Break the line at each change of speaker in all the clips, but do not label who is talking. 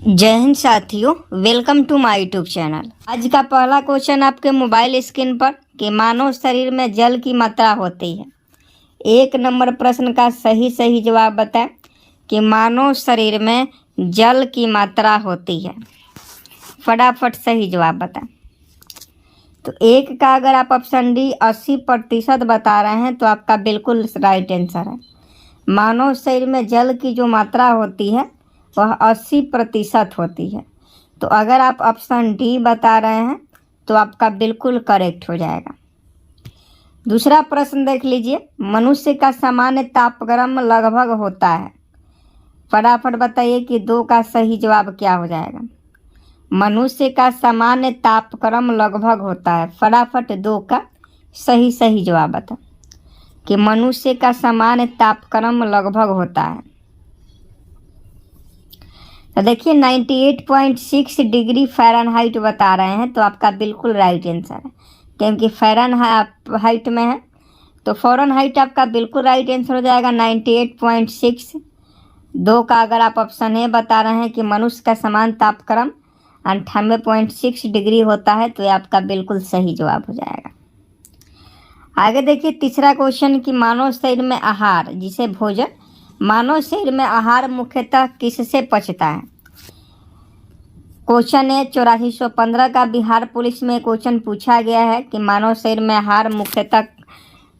जय हिंद साथियों, welcome to my YouTube channel. आज का पहला क्वेश्चन आपके मोबाइल स्क्रीन पर कि मानव शरीर में जल की मात्रा होती है। एक नंबर प्रश्न का सही जवाब बताएं कि मानव शरीर में जल की मात्रा होती है। फटाफट सही जवाब बताएं। तो एक का अगर आप ऑप्शन डी 80% बता रहे हैं तो आपका बिल्कुल राइट आंसर है। मानव शरीर में जल की जो मात्रा होती है वह 80% होती है। तो अगर आप ऑप्शन डी बता रहे हैं तो आपका बिल्कुल करेक्ट हो जाएगा। दूसरा प्रश्न देख लीजिए, मनुष्य का सामान्य तापक्रम लगभग होता है। फटाफट बताइए कि दो का सही जवाब क्या हो जाएगा। मनुष्य का सामान्य तापक्रम लगभग होता है। फटाफट दो का सही जवाब बता कि मनुष्य का सामान्य तापक्रम लगभग होता है। तो देखिए 98.6 डिग्री फ़ारेनहाइट बता रहे हैं तो आपका बिल्कुल राइट आंसर है, क्योंकि फ़ारेनहाइट में है तो फ़ारेनहाइट आपका बिल्कुल राइट आंसर हो जाएगा 98.6। दो का अगर आप ऑप्शन ए बता रहे हैं कि मनुष्य का समान तापक्रम 98.6 डिग्री होता है तो ये आपका बिल्कुल सही जवाब हो जाएगा। आगे देखिए तीसरा क्वेश्चन कि मानव शरीर में आहार जिसे भोजन, मानव शरीर में आहार मुख्यतः किससे पचता है। क्वेश्चन है 8415 का बिहार पुलिस में क्वेश्चन पूछा गया है कि मानव शरीर में आहार मुख्यतः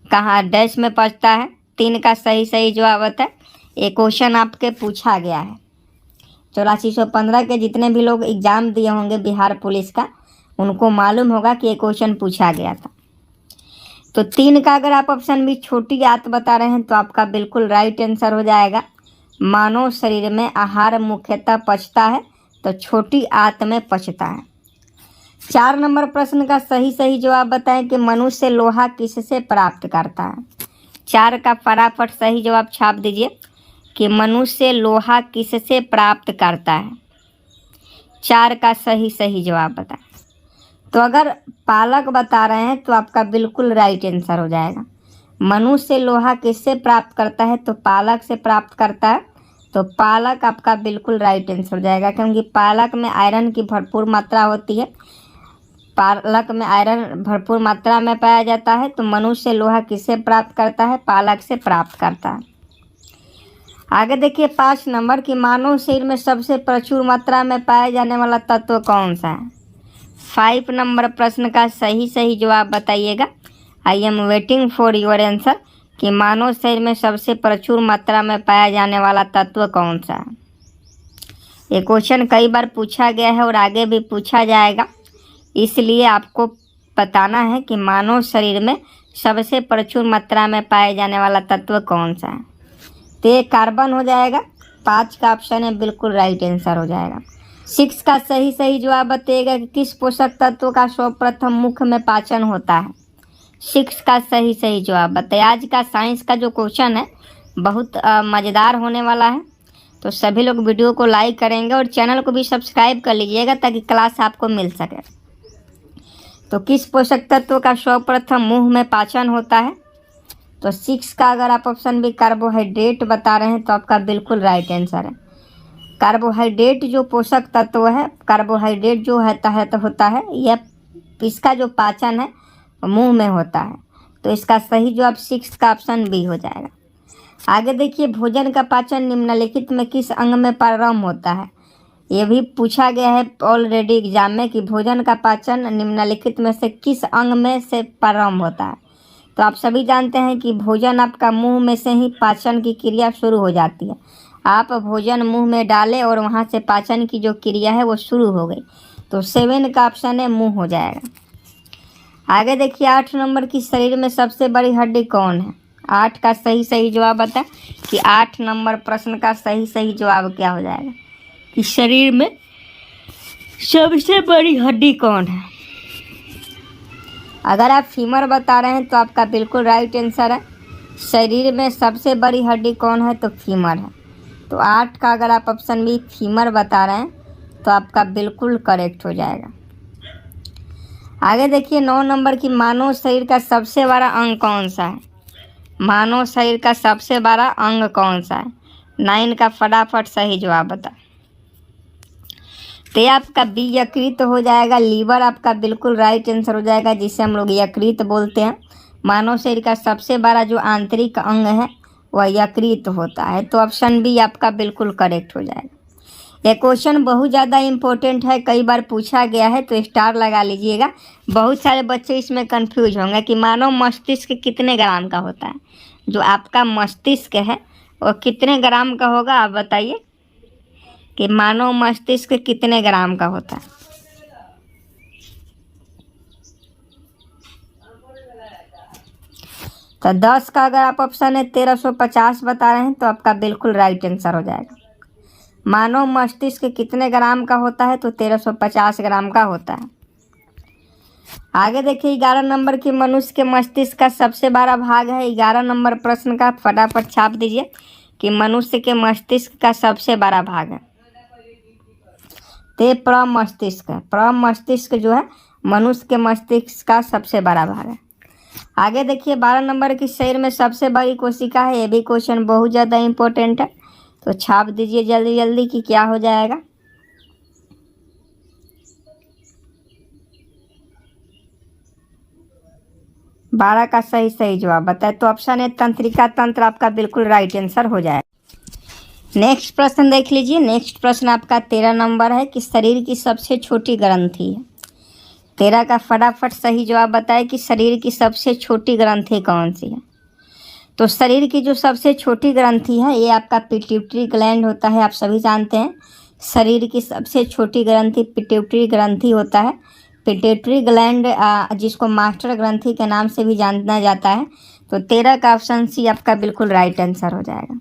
कहाँ डैश में पचता है। तीन का सही जवाब होता है। ये क्वेश्चन आपके पूछा गया है। 8415 के जितने भी लोग एग्जाम दिए होंगे बिहार पुलिस का उनको मालूम होगा कि ये क्वेश्चन पूछा गया था। तो तीन का अगर आप ऑप्शन भी छोटी आंत बता रहे हैं तो आपका बिल्कुल राइट आंसर हो जाएगा। मानव शरीर में आहार मुख्यतः पचता है तो छोटी आंत में पचता है। 4 नंबर प्रश्न का सही जवाब बताएं कि मनुष्य लोहा किससे प्राप्त करता है। 4 का फटाफट सही जवाब छाप दीजिए कि मनुष्य लोहा किससे प्राप्त करता है। 4 का सही जवाब बताएं। तो अगर पालक बता रहे हैं तो आपका बिल्कुल राइट आंसर हो जाएगा। मनुष्य लोहा किससे प्राप्त करता है तो पालक से प्राप्त करता है तो पालक आपका बिल्कुल राइट आंसर हो जाएगा, क्योंकि पालक में आयरन की भरपूर मात्रा होती है। पालक में आयरन भरपूर मात्रा में पाया जाता है तो मनुष्य लोहा किससे प्राप्त करता है, पालक से प्राप्त करता है। आगे देखिए 5 नंबर कि मानव शरीर में सबसे प्रचुर मात्रा में पाया जाने वाला तत्व कौन सा है। 5 नंबर प्रश्न का सही जवाब बताइएगा। I am waiting for your answer कि मानव शरीर में सबसे प्रचुर मात्रा में पाया जाने वाला तत्व कौन सा है। ये क्वेश्चन कई बार पूछा गया है और आगे भी पूछा जाएगा, इसलिए आपको बताना है कि मानव शरीर में सबसे प्रचुर मात्रा में पाए जाने वाला तत्व कौन सा है। तो ये कार्बन हो जाएगा। 5 का ऑप्शन है बिल्कुल राइट आंसर हो जाएगा। 6 का सही जवाब बताइएगा कि किस पोषक तत्व का सर्वप्रथम मुख में पाचन होता है। 6 का सही जवाब बताइए। आज का साइंस का जो क्वेश्चन है बहुत मज़ेदार होने वाला है, तो सभी लोग वीडियो को लाइक करेंगे और चैनल को भी सब्सक्राइब कर लीजिएगा ताकि क्लास आपको मिल सके। तो किस पोषक तत्व का सर्वप्रथम मुंह में पाचन होता है। तो 6 का अगर आप ऑप्शन भी कार्बोहाइड्रेट बता रहे हैं तो आपका बिल्कुल राइट आंसर है। कार्बोहाइड्रेट जो पोषक तत्व है, कार्बोहाइड्रेट जो होता है यह इसका जो पाचन है मुंह में होता है, तो इसका सही जवाब 6 का ऑप्शन बी हो जाएगा। आगे देखिए भोजन का पाचन निम्नलिखित में किस अंग में प्रारंभ होता है। ये भी पूछा गया है ऑलरेडी एग्जाम में कि भोजन का पाचन निम्नलिखित में से किस अंग में से प्रारंभ होता है। तो आप सभी जानते हैं कि भोजन आपका मुंह में से ही पाचन की क्रिया शुरू हो जाती है। आप भोजन मुंह में डालें और वहां से पाचन की जो क्रिया है वो शुरू हो गई, तो 7 का ऑप्शन है मुंह हो जाएगा। आगे देखिए 8 नंबर की शरीर में सबसे बड़ी हड्डी कौन है। 8 का सही जवाब बता कि 8 नंबर प्रश्न का सही जवाब क्या हो जाएगा कि शरीर में सबसे बड़ी हड्डी कौन है। अगर आप फीमर बता रहे हैं तो आपका बिल्कुल राइट आंसर है। शरीर में सबसे बड़ी हड्डी कौन है तो फीमर है। तो 8 का अगर आप ऑप्शन बी फीमर बता रहे हैं तो आपका बिल्कुल करेक्ट हो जाएगा। आगे देखिए 9 नंबर की मानव शरीर का सबसे बड़ा अंग कौन सा है। मानव शरीर का सबसे बड़ा अंग कौन सा है। 9 का फटाफट सही जवाब बता। तो ये आपका बी यकृत हो जाएगा। लीवर आपका बिल्कुल राइट आंसर हो जाएगा, जिसे हम लोग यकृत बोलते हैं। मानव शरीर का सबसे बड़ा जो आंतरिक अंग है वह यकृत होता है। तो ऑप्शन बी आपका बिल्कुल करेक्ट हो जाएगा। यह क्वेश्चन बहुत ज़्यादा इम्पोर्टेंट है, कई बार पूछा गया है, तो स्टार लगा लीजिएगा। बहुत सारे बच्चे इसमें कंफ्यूज होंगे कि मानव मस्तिष्क कितने ग्राम का होता है। जो आपका मस्तिष्क है वो कितने ग्राम का होगा, आप बताइए कि मानव मस्तिष्क कितने ग्राम का होता है। तो 10 का अगर आप ऑप्शन है 1350 बता रहे हैं तो आपका बिल्कुल राइट आंसर हो जाएगा। मानव मस्तिष्क कितने ग्राम का होता है, तो 1350 ग्राम का होता है। आगे देखिए 11 नंबर की मनुष्य के मस्तिष्क का सबसे बड़ा भाग है। 11 नंबर प्रश्न का फटाफट छाप दीजिए कि मनुष्य के मस्तिष्क का सबसे बड़ा भाग है। तो प्रमस्तिष्क है। प्रमस्तिष्क जो है मनुष्य के मस्तिष्क का सबसे बड़ा भाग है। आगे देखिए 12 नंबर की शरीर में सबसे बड़ी कोशिका है। ये भी क्वेश्चन बहुत ज़्यादा इम्पोर्टेंट है, तो छाप दीजिए जल्दी जल्दी कि क्या हो जाएगा। बारह का सही जवाब बताए तो ऑप्शन है तंत्रिका तंत्र आपका बिल्कुल राइट आंसर हो जाएगा। नेक्स्ट प्रश्न देख लीजिए। नेक्स्ट प्रश्न आपका 13 नंबर है कि शरीर की सबसे छोटी ग्रंथि है। 13 का फटाफट सही जवाब बताए कि शरीर की सबसे छोटी ग्रंथि कौन सी है। तो शरीर की जो सबसे छोटी ग्रंथि है ये आपका पिट्यूटरी ग्लैंड होता है। आप सभी जानते हैं शरीर की सबसे छोटी ग्रंथि पिट्यूटरी ग्रंथि होता है। पिट्यूटरी ग्लैंड जिसको मास्टर ग्रंथि के नाम से भी जाना जाता है। तो 13 का ऑप्शन सी आपका बिल्कुल राइट आंसर हो जाएगा।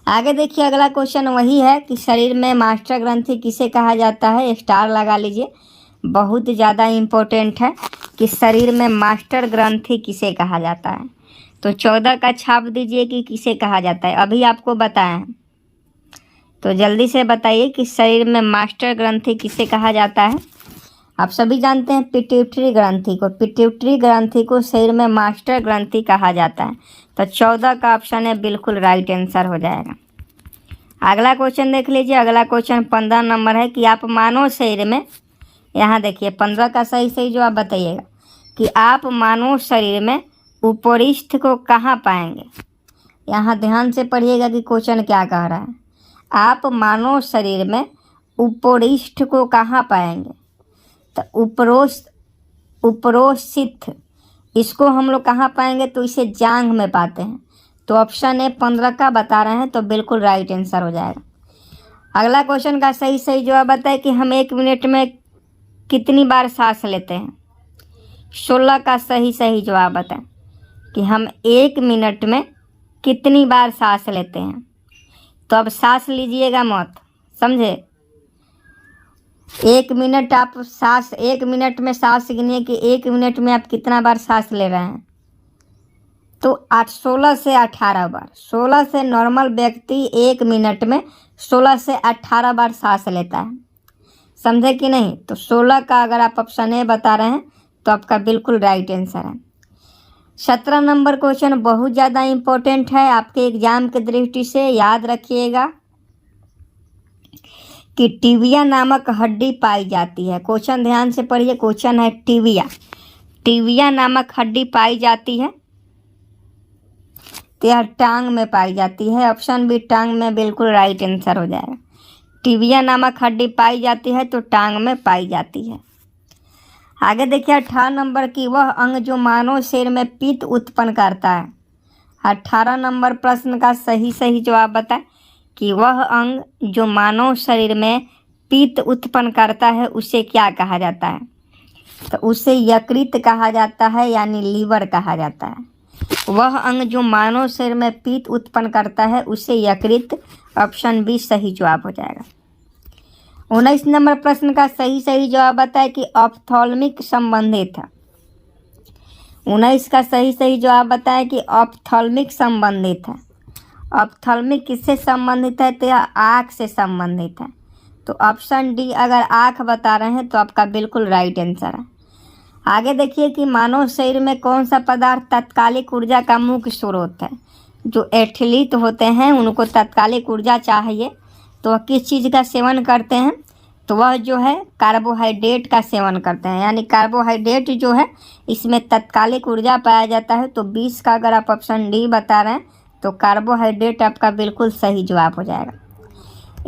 आगे देखिए अगला क्वेश्चन वही है कि शरीर में मास्टर ग्रंथि किसे कहा जाता है। स्टार लगा लीजिए, बहुत ज़्यादा इम्पोर्टेंट है कि शरीर में मास्टर ग्रंथि किसे कहा जाता है। तो 14 का छाप दीजिए कि किसे कहा जाता है। अभी आपको बताएं तो जल्दी से बताइए कि शरीर में मास्टर ग्रंथि किसे कहा जाता है। आप सभी जानते हैं पिट्यूटरी ग्रंथि को। पिट्यूटरी ग्रंथि को शरीर में मास्टर ग्रंथि कहा जाता है। तो 14 का ऑप्शन है बिल्कुल राइट आंसर हो जाएगा। अगला क्वेश्चन देख लीजिए। अगला क्वेश्चन 15 नंबर है कि आप मानव शरीर में, यहाँ देखिए 15 का सही जवाब बताइएगा कि आप मानव शरीर में उपरिष्ठ को कहाँ पाएंगे। यहाँ ध्यान से पढ़िएगा कि क्वेश्चन क्या कह रहा है। आप मानव शरीर में उपरिष्ठ को कहाँ पाएंगे। तो उपरोष्ठ इसको हम लोग कहाँ पाएंगे, तो इसे जांघ में पाते हैं। तो ऑप्शन है 15 का बता रहे हैं तो बिल्कुल राइट आंसर हो जाएगा। अगला क्वेश्चन का सही जवाब बताए कि हम 1 मिनट में कितनी बार सांस लेते हैं। 16 का सही जवाब बताएं कि हम 1 मिनट में कितनी बार सांस लेते हैं। तो अब सांस लीजिएगा मत, समझे। 1 मिनट आप सांस, 1 मिनट में सांस गिनिए कि 1 मिनट में आप कितना बार सांस ले रहे हैं। तो 16 से 18 बार। 16 से नॉर्मल व्यक्ति 1 मिनट में 16 से 18 बार सांस लेता है, समझे कि नहीं। तो 16 का अगर आप ऑप्शन ए बता रहे हैं तो आपका बिल्कुल राइट आंसर है। 17 नंबर क्वेश्चन बहुत ज़्यादा इम्पोर्टेंट है आपके एग्जाम की दृष्टि से, याद रखिएगा कि टिबिया नामक हड्डी पाई जाती है। क्वेश्चन ध्यान से पढ़िए, क्वेश्चन है टिबिया नामक हड्डी पाई जाती है। तो यह टांग में पाई जाती है। ऑप्शन बी टांग में बिल्कुल राइट आंसर हो जाएगा। टिबिया नामक हड्डी पाई जाती है तो टांग में पाई जाती है। आगे देखिए 18 नंबर की वह अंग जो मानव शरीर में पित्त उत्पन्न करता है। 18 नंबर प्रश्न का सही जवाब बताएं कि वह अंग जो मानव शरीर में पित्त उत्पन्न करता है उसे क्या कहा जाता है। तो उसे यकृत कहा जाता है, यानी लीवर कहा जाता है। वह अंग जो मानव शरीर में पित्त उत्पन्न करता है उसे यकृत, ऑप्शन बी सही जवाब हो जाएगा। 19 नंबर प्रश्न का सही जवाब बताए कि ऑप्थॉल्मिक संबंधित है। 19 का सही जवाब बताए कि ऑप्थॉल्मिक संबंधित है। ऑप्थॉल्मिक किससे संबंधित है, तो यह आँख से संबंधित है। तो ऑप्शन डी अगर आँख बता रहे हैं तो आपका बिल्कुल राइट आंसर है। आगे देखिए कि मानव शरीर में कौन सा पदार्थ तात्कालिक ऊर्जा का मुख्य स्रोत है। जो एथलीट होते हैं उनको तात्कालिक ऊर्जा चाहिए तो वह किस चीज़ का सेवन करते हैं। तो वह जो है कार्बोहाइड्रेट का सेवन करते हैं, यानी कार्बोहाइड्रेट जो है इसमें तत्कालिक ऊर्जा पाया जाता है। तो 20 का अगर आप ऑप्शन डी बता रहे हैं तो कार्बोहाइड्रेट आपका बिल्कुल सही जवाब हो जाएगा।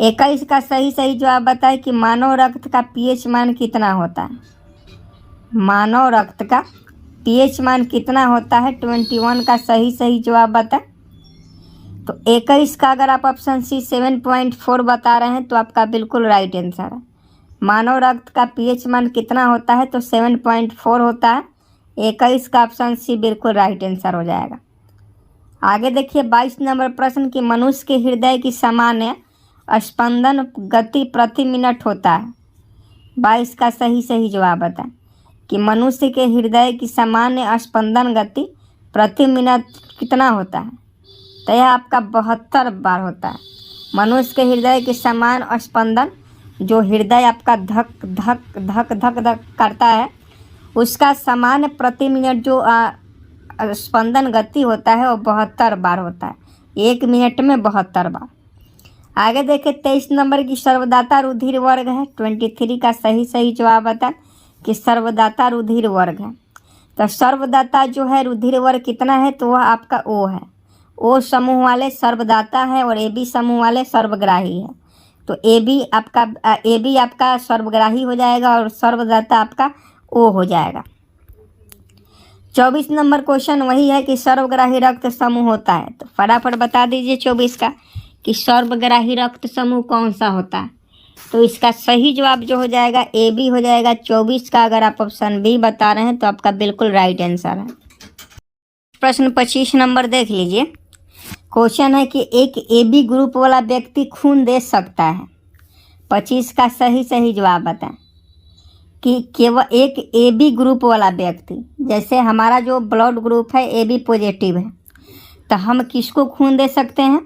21 का सही जवाब बताए कि मानव रक्त का पीएच मान कितना होता है। मानव रक्त का पीएच मान कितना होता है, 21 का सही जवाब बताए। तो 21 का अगर आप ऑप्शन सी 7.4 बता रहे हैं तो आपका बिल्कुल राइट आंसर है। मानव रक्त का पीएच मान कितना होता है, तो 7.4 होता है। 21 का ऑप्शन सी बिल्कुल राइट आंसर हो जाएगा। आगे देखिए 22 नंबर प्रश्न कि मनुष्य के हृदय की सामान्य स्पंदन गति प्रति मिनट होता है। 22 का सही जवाब बताएं कि मनुष्य के हृदय की सामान्य स्पंदन गति प्रति मिनट कितना होता है। तो यह आपका 72 बार होता है। मनुष्य के हृदय के समान स्पंदन, जो हृदय आपका धक धक धक धक धक करता है, उसका सामान्य प्रति मिनट जो स्पंदन गति होता है वो 72 बार होता है। 1 मिनट में 72 बार। आगे देखें 23 नंबर की सर्वदाता रुधिर वर्ग है। 23 का सही जवाब बता कि सर्वदाता रुधिर वर्ग है। तो सर्वदाता जो है रुधिर वर्ग कितना है, तो वह आपका ओ है। ओ समूह वाले सर्वदाता है और ए बी समूह वाले सर्वग्राही है। तो ए बी आपका सर्वग्राही हो जाएगा और सर्वदाता आपका ओ हो जाएगा। 24 नंबर क्वेश्चन वही है कि सर्वग्राही रक्त समूह होता है। तो फटाफट बता दीजिए 24 का कि सर्वग्राही रक्त समूह कौन सा होता है। तो इसका सही जवाब जो हो जाएगा ए बी हो जाएगा। 24 का अगर आप ऑप्शन बी बता रहे हैं तो आपका बिल्कुल राइट आंसर है। प्रश्न 25 नंबर देख लीजिए। क्वेश्चन है कि एक ए बी ग्रुप वाला व्यक्ति खून दे सकता है। 25 का सही जवाब बताएं कि केवल एक ए बी ग्रुप वाला व्यक्ति, जैसे हमारा जो ब्लड ग्रुप है ए बी पॉजिटिव है, तो हम किसको खून दे सकते हैं,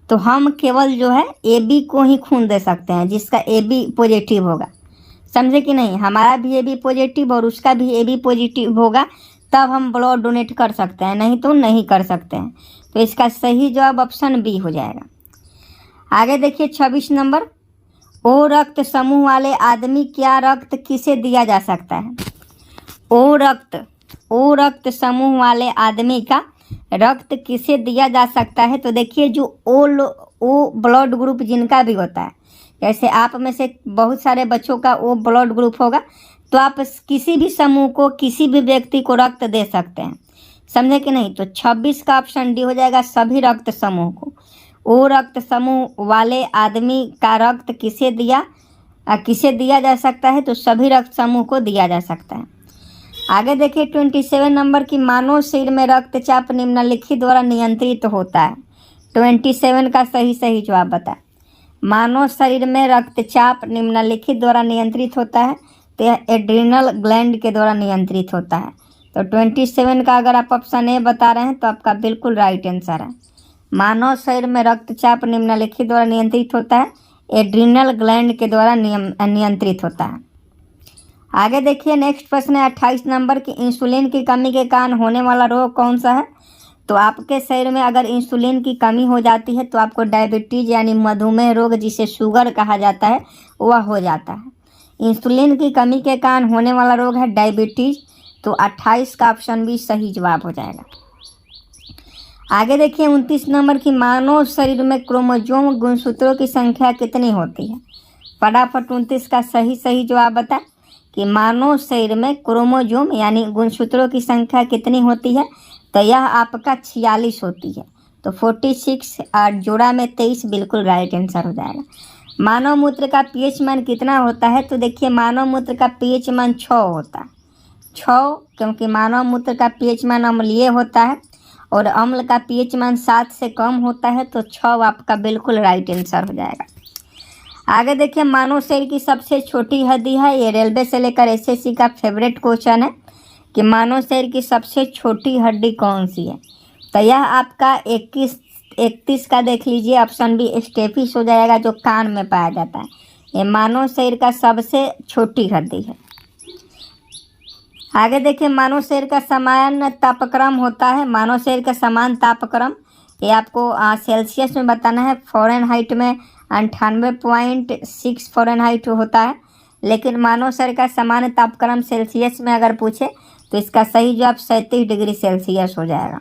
तो हम केवल जो है ए बी को ही खून दे सकते हैं जिसका ए बी पॉजिटिव होगा। समझे कि नहीं, हमारा भी ए बी पॉजिटिव और उसका भी ए बी पॉजिटिव होगा तब हम ब्लड डोनेट कर सकते हैं, नहीं तो नहीं कर सकते हैं। तो इसका सही जवाब ऑप्शन बी हो जाएगा। आगे देखिए 26 नंबर, ओ रक्त समूह वाले आदमी क्या रक्त किसे दिया जा सकता है। ओ रक्त समूह वाले आदमी का रक्त किसे दिया जा सकता है। तो देखिए जो ओ ब्लड ग्रुप जिनका भी होता है, जैसे आप में से बहुत सारे बच्चों का ओ ब्लड ग्रुप होगा, तो आप किसी भी समूह को, किसी भी व्यक्ति को रक्त दे सकते हैं। समझे कि नहीं। तो 26 का ऑप्शन डी हो जाएगा, सभी रक्त समूह को। ओ रक्त समूह वाले आदमी का रक्त किसे दिया जा सकता है, तो सभी रक्त समूह को दिया जा सकता है। आगे देखिए 27 नंबर की मानव शरीर में रक्तचाप निम्नलिखित द्वारा नियंत्रित होता है। 27 का सही जवाब बता। मानव शरीर में रक्तचाप निम्नलिखित द्वारा नियंत्रित होता है, तो यह एड्रिनल ग्लैंड के द्वारा नियंत्रित होता है। तो 27 का अगर आप ऑप्शन ए बता रहे हैं तो आपका बिल्कुल राइट आंसर है। मानव शरीर में रक्तचाप निम्नलिखित द्वारा नियंत्रित होता है, एड्रिनल ग्लैंड के द्वारा नियंत्रित होता है। आगे देखिए नेक्स्ट प्रश्न है 28 नंबर की इंसुलिन की कमी के कारण होने वाला रोग कौन सा है। तो आपके शरीर में अगर इंसुलिन की कमी हो जाती है तो आपको डायबिटीज यानी मधुमेह रोग, जिसे शुगर कहा जाता है, वह हो जाता है। इंसुलिन की कमी के कारण होने वाला रोग है डायबिटीज। तो 28 का ऑप्शन भी सही जवाब हो जाएगा। आगे देखिए 29 नंबर की मानव शरीर में क्रोमोजोम गुणसूत्रों की संख्या कितनी होती है। फटाफट 29 का सही जवाब बता कि मानव शरीर में क्रोमोजोम यानी गुणसूत्रों की संख्या कितनी होती है। तो यह आपका 46 होती है। तो 46 और जोड़ा में 23 बिल्कुल राइट आंसर हो जाएगा। मानव मूत्र का पीएच मान कितना होता है। तो देखिए मानव मूत्र का पीएच मान 6 होता है। 6, क्योंकि मानव मूत्र का पीएच मान अम्लीय होता है और अम्ल का पीएच मान 7 से कम होता है। तो 6 आपका बिल्कुल राइट आंसर हो जाएगा। आगे देखिए मानव शरीर की सबसे छोटी हड्डी है। ये रेलवे से लेकर एसएससी का फेवरेट क्वेश्चन है कि मानव शरीर की सबसे छोटी हड्डी कौन सी है। तो यह आपका 31 का देख लीजिए, ऑप्शन बी स्टेपिस हो जाएगा, जो कान में पाया जाता है। ये मानव शरीर का सबसे छोटी हड्डी है। आगे देखिए मानव शरीर का सामान्य तापक्रम होता है। मानव शरीर का समान तापक्रम ये आपको सेल्सियस में बताना है, फ़ारेनहाइट में 98.6 फ़ारेनहाइट होता है। लेकिन मानव शरीर का सामान्य तापक्रम सेल्सियस में अगर पूछे तो इसका सही जवाब 37 डिग्री सेल्सियस हो जाएगा।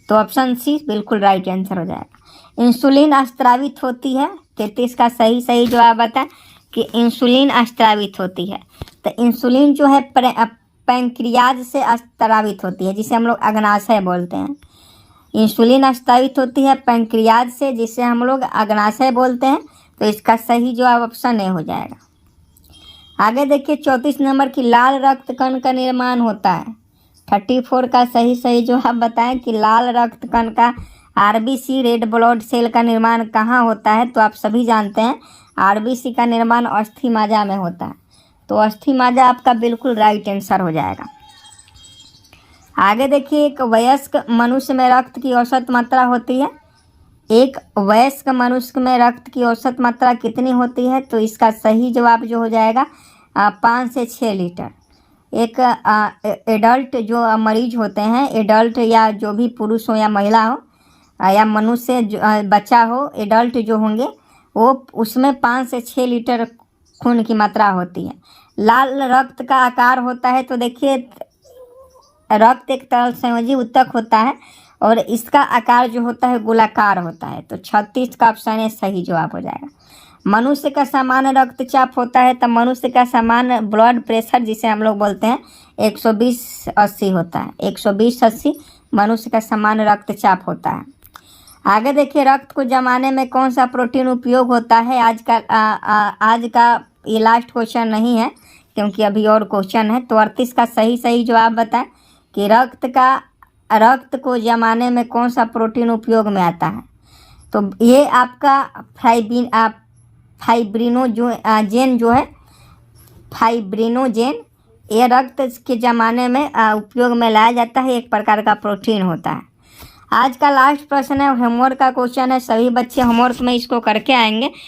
तो ऑप्शन सी बिल्कुल राइट आंसर हो जाएगा। इंसुलिन स्रावित होती है, 33 का सही जवाब बताएं कि इंसुलिन स्रावित होती है। तो इंसुलिन जो है पैंक्रियाज से स्रावित होती है, जिसे हम लोग अग्नाशय बोलते हैं। इंसुलिन स्रावित होती है पैंक्रियाज से, जिसे हम लोग अग्नाशय बोलते हैं। तो इसका सही जवाब ऑप्शन ए हो जाएगा। आगे देखिए 34 नंबर की लाल रक्त कण का निर्माण होता है। 34 का सही जवाब बताएं कि लाल रक्त कण का आरबीसी रेड ब्लड सेल का निर्माण कहाँ होता है। तो आप सभी जानते हैं आरबीसी का निर्माण अस्थि मज्जा में होता है। तो अस्थि मज्जा आपका बिल्कुल राइट आंसर हो जाएगा। आगे देखिए एक वयस्क मनुष्य में रक्त की औसत मात्रा होती है। एक वयस्क मनुष्य में रक्त की औसत मात्रा कितनी होती है। तो इसका सही जवाब जो हो जाएगा 5 से 6 लीटर। एक एडल्ट जो मरीज होते हैं, एडल्ट या जो भी पुरुष हो या महिला हो या मनुष्य बच्चा हो, एडल्ट जो होंगे वो उसमें 5 से 6 लीटर खून की मात्रा होती है। लाल रक्त का आकार होता है। तो देखिए रक्त एक तरल संयोजी ऊतक होता है और इसका आकार जो होता है गोलाकार होता है। तो 36 का ऑप्शन है सही जवाब हो जाएगा। मनुष्य का सामान्य रक्तचाप होता है। तो मनुष्य का सामान्य ब्लड प्रेशर जिसे हम लोग बोलते हैं 120/80 होता है। 120/80 मनुष्य का सामान्य रक्तचाप होता है। आगे देखिए रक्त को जमाने में कौन सा प्रोटीन उपयोग होता है। आज का ये लास्ट क्वेश्चन नहीं है क्योंकि अभी और क्वेश्चन है। तो 38 का सही जवाब बताएं कि रक्त को जमाने में कौन सा प्रोटीन उपयोग में आता है। तो ये आपका फाइब्रिनोजेन जो है, फाइब्रिनोजेन, ये रक्त के जमाने में उपयोग में लाया जाता है। एक प्रकार का प्रोटीन होता है। आज का लास्ट प्रश्न है, होमवर्क का क्वेश्चन है। सभी बच्चे होमवर्क में इसको करके आएंगे।